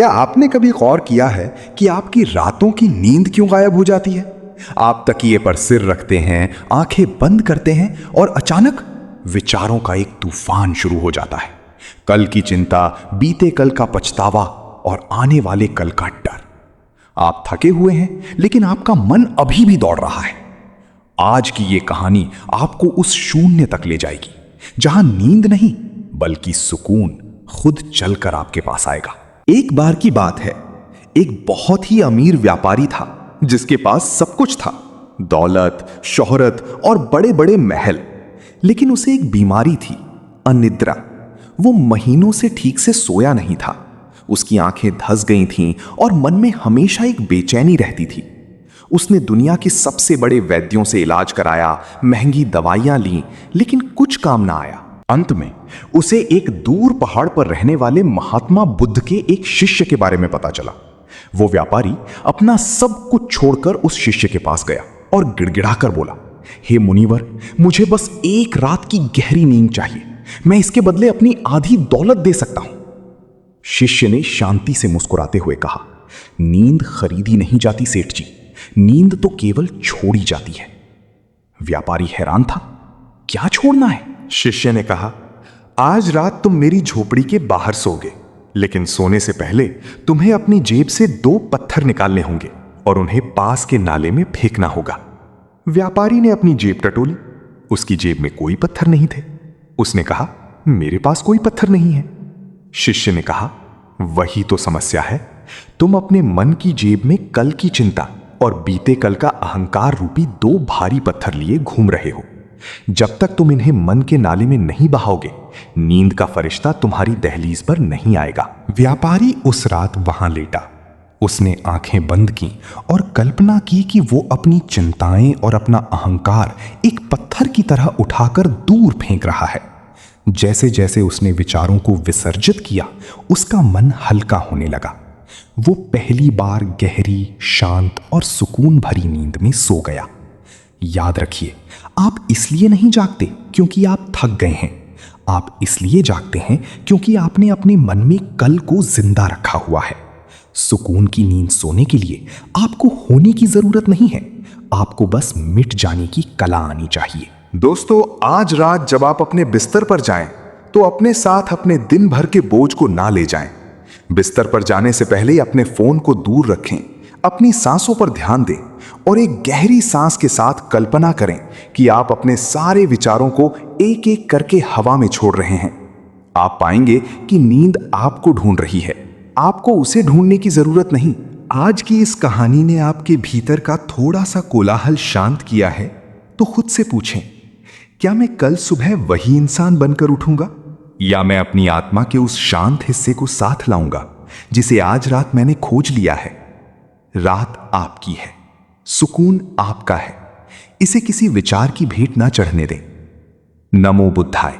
क्या आपने कभी गौर किया है कि आपकी रातों की नींद क्यों गायब हो जाती है? आप तकिए पर सिर रखते हैं, आंखें बंद करते हैं और अचानक विचारों का एक तूफान शुरू हो जाता है। कल की चिंता, बीते कल का पछतावा और आने वाले कल का डर। आप थके हुए हैं, लेकिन आपका मन अभी भी दौड़ रहा है। आज की ये कहानी आपको उस शून्य तक ले जाएगी, जहां नींद नहीं बल्कि सुकून खुद चलकर आपके पास आएगा। एक बार की बात है, एक बहुत ही अमीर व्यापारी था जिसके पास सब कुछ था, दौलत, शोहरत और बड़े बड़े महल। लेकिन उसे एक बीमारी थी, अनिद्रा। वो महीनों से ठीक से सोया नहीं था। उसकी आंखें धंस गई थीं और मन में हमेशा एक बेचैनी रहती थी। उसने दुनिया के सबसे बड़े वैद्यों से इलाज कराया, महंगी दवाइयां लीं, लेकिन कुछ काम ना आया। अंत में उसे एक दूर पहाड़ पर रहने वाले महात्मा बुद्ध के एक शिष्य के बारे में पता चला। वो व्यापारी अपना सब कुछ छोड़कर उस शिष्य के पास गया और गिड़गिड़ाकर बोला, हे मुनिवर, मुझे बस एक रात की गहरी नींद चाहिए। मैं इसके बदले अपनी आधी दौलत दे सकता हूं। शिष्य ने शांति से मुस्कुराते हुए कहा, नींद खरीदी नहीं जाती सेठ जी, नींद तो केवल छोड़ी जाती है। व्यापारी हैरान था, क्या छोड़ना है? शिष्य ने कहा, आज रात तुम मेरी झोपड़ी के बाहर सोओगे, लेकिन सोने से पहले तुम्हें अपनी जेब से 2 पत्थर निकालने होंगे और उन्हें पास के नाले में फेंकना होगा। व्यापारी ने अपनी जेब टटोली। उसकी जेब में कोई पत्थर नहीं थे। उसने कहा, मेरे पास कोई पत्थर नहीं है। शिष्य ने कहा, वही तो समस्या है, तुम अपने मन की जेब में कल की चिंता और बीते कल का अहंकार रूपी 2 भारी पत्थर लिए घूम रहे हो। जब तक तुम इन्हें मन के नाले में नहीं बहाओगे, नींद का फरिश्ता तुम्हारी दहलीज पर नहीं आएगा। व्यापारी उस रात वहां लेटा। उसने आंखें बंद की और कल्पना की कि वो अपनी चिंताएं और अपना अहंकार एक पत्थर की तरह उठाकर दूर फेंक रहा है। जैसे जैसे उसने विचारों को विसर्जित किया, उसका मन हल्का होने लगा। वो पहली बार गहरी, शांत और सुकून भरी नींद में सो गया। याद रखिए, आप इसलिए नहीं जागते क्योंकि आप थक गए हैं। आप इसलिए जागते हैं क्योंकि आपने अपने मन में कल को जिंदा रखा हुआ है। सुकून की नींद सोने के लिए आपको होने की जरूरत नहीं है, आपको बस मिट जाने की कला आनी चाहिए। दोस्तों, आज रात जब आप अपने बिस्तर पर जाएं, तो अपने साथ अपने दिन भर के बोझ को ना ले जाएं। बिस्तर पर जाने से पहले अपने फोन को दूर रखें, अपनी सांसों पर ध्यान दें और एक गहरी सांस के साथ कल्पना करें कि आप अपने सारे विचारों को एक एक करके हवा में छोड़ रहे हैं। आप पाएंगे कि नींद आपको ढूंढ रही है, आपको उसे ढूंढने की जरूरत नहीं। आज की इस कहानी ने आपके भीतर का थोड़ा सा कोलाहल शांत किया है, तो खुद से पूछें, क्या मैं कल सुबह वही इंसान बनकर उठूंगा, या मैं अपनी आत्मा के उस शांत हिस्से को साथ लाऊंगा जिसे आज रात मैंने खोज लिया है। रात आपकी है, सुकून आपका है। इसे किसी विचार की भेंट ना चढ़ने दें। नमो बुद्धाय।